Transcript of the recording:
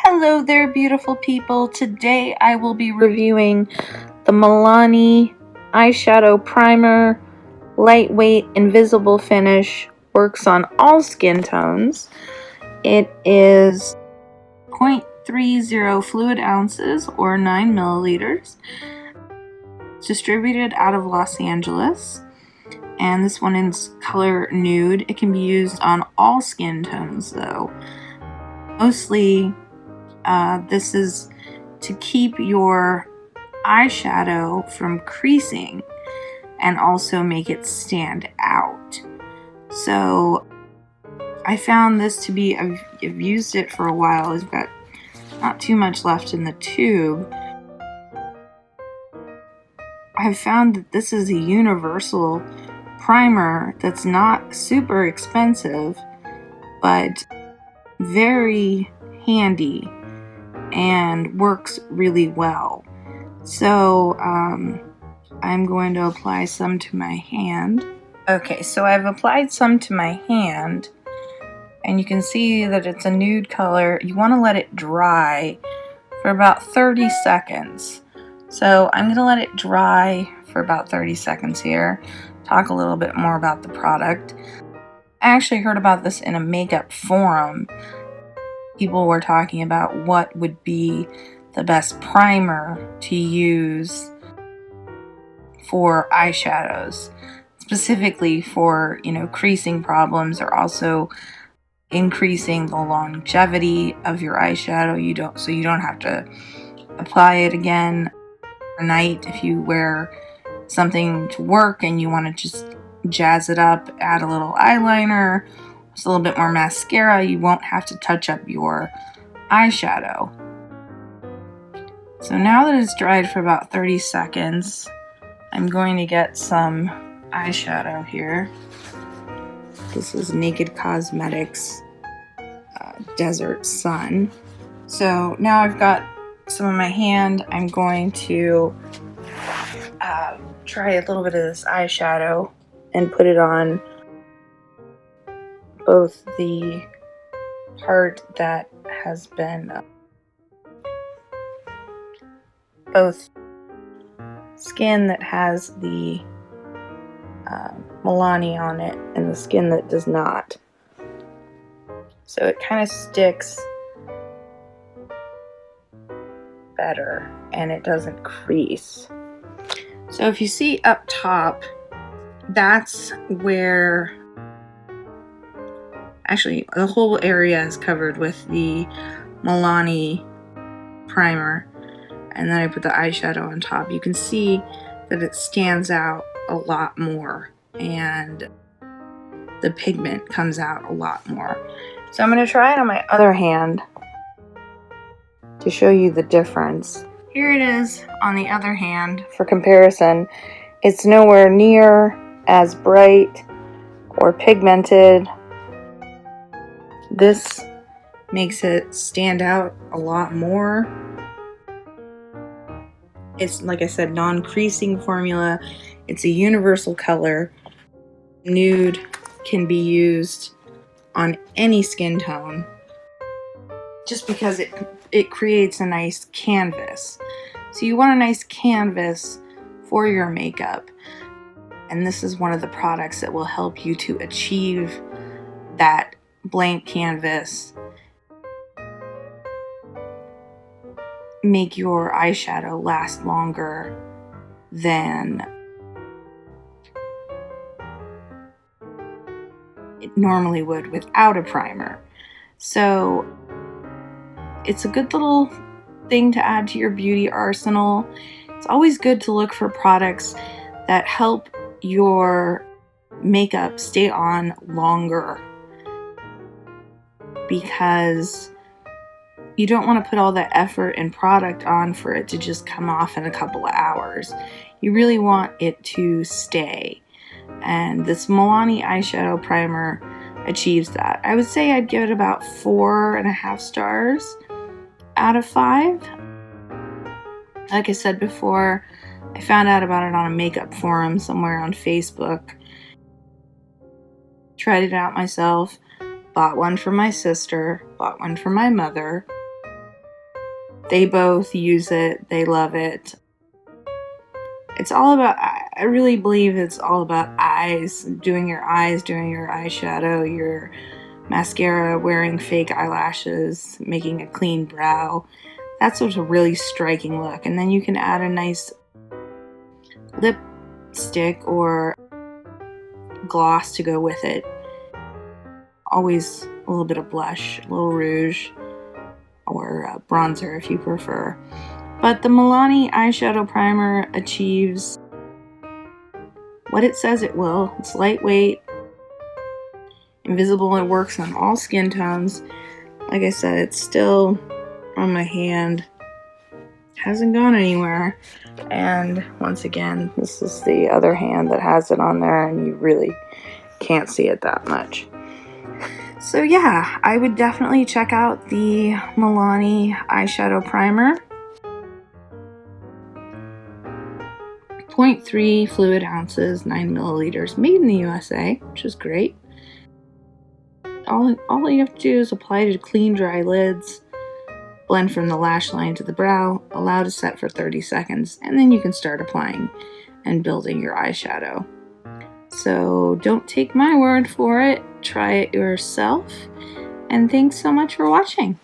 Hello there, beautiful people. Today I will be reviewing the Milani Eyeshadow Primer. Lightweight, invisible finish, works on all skin tones. It is 0.30 fluid ounces or 9 milliliters. It's distributed out of Los Angeles. And this one is color Nude. It can be used on all skin tones though. Mostly this is to keep your eyeshadow from creasing and also make it stand out. So I found this to be, I've used it for a while. I've got not too much left in the tube. I've found that this is a universal primer that's not super expensive, but very handy and works really well. So I'm going to apply some to my hand. Okay, so I've applied some to my hand and you can see that it's a nude color. You want to let it dry for about 30 seconds. So I'm going to let it dry for about 30 seconds here. Talk a little bit more about the product. I actually heard about this in a makeup forum. People were talking about what would be the best primer to use for eyeshadows, specifically for, creasing problems, or also increasing the longevity of your eyeshadow. So you don't have to apply it again at night. If you wear something to work and you want to just jazz it up, add a little eyeliner, just a little bit more mascara, you won't have to touch up your eyeshadow. So now that it's dried for about 30 seconds, I'm going to get some eyeshadow here. This is Naked Cosmetics Desert Sun. So now I've got some in my hand. I'm going to try a little bit of this eyeshadow and put it on both the part that has been both skin that has the Milani on it and the skin that does not. So it kind of sticks better and it doesn't crease. So if you see up top, that's where actually the whole area is covered with the Milani primer, and then I put the eyeshadow on top. You can see that it stands out a lot more and the pigment comes out a lot more. So I'm going to try it on my other hand to show you the difference. Here it is on the other hand for comparison. It's nowhere near as bright or pigmented. This makes it stand out a lot more. It's, like I said, non-creasing formula. It's a universal color. Nude can be used on any skin tone just because it creates a nice canvas. So you want a nice canvas for your makeup. And this is one of the products that will help you to achieve that blank canvas. Make your eyeshadow last longer than it normally would without a primer. So it's a good little thing to add to your beauty arsenal. It's always good to look for products that help your makeup stay on longer, because you don't want to put all that effort and product on for it to just come off in a couple of hours. You really want it to stay. And this Milani Eyeshadow Primer achieves that. I would say I'd give it about 4.5 stars out of 5. Like I said before, I found out about it on a makeup forum somewhere on Facebook. Tried it out myself. Bought one for my sister. Bought one for my mother. They both use it. They love it. It's all about, I really believe it's all about eyes, doing your eyeshadow, your mascara, wearing fake eyelashes, making a clean brow. That's what's a really striking look. And then you can add a nice lipstick or gloss to go with it. Always a little bit of blush, a little rouge, or bronzer if you prefer. But the Milani Eyeshadow Primer achieves what it says it will. It's lightweight, invisible, it works on all skin tones. Like I said, it's still on my hand. Hasn't gone anywhere. And once again, this is the other hand that has it on there, and you really can't see it that much. So yeah, I would definitely check out the Milani Eyeshadow Primer. 0.3 fluid ounces, 9 milliliters, made in the USA, which is great. All you have to do is apply to clean, dry lids, blend from the lash line to the brow, allow to set for 30 seconds, and then you can start applying and building your eyeshadow. So don't take my word for it, try it yourself, and thanks so much for watching.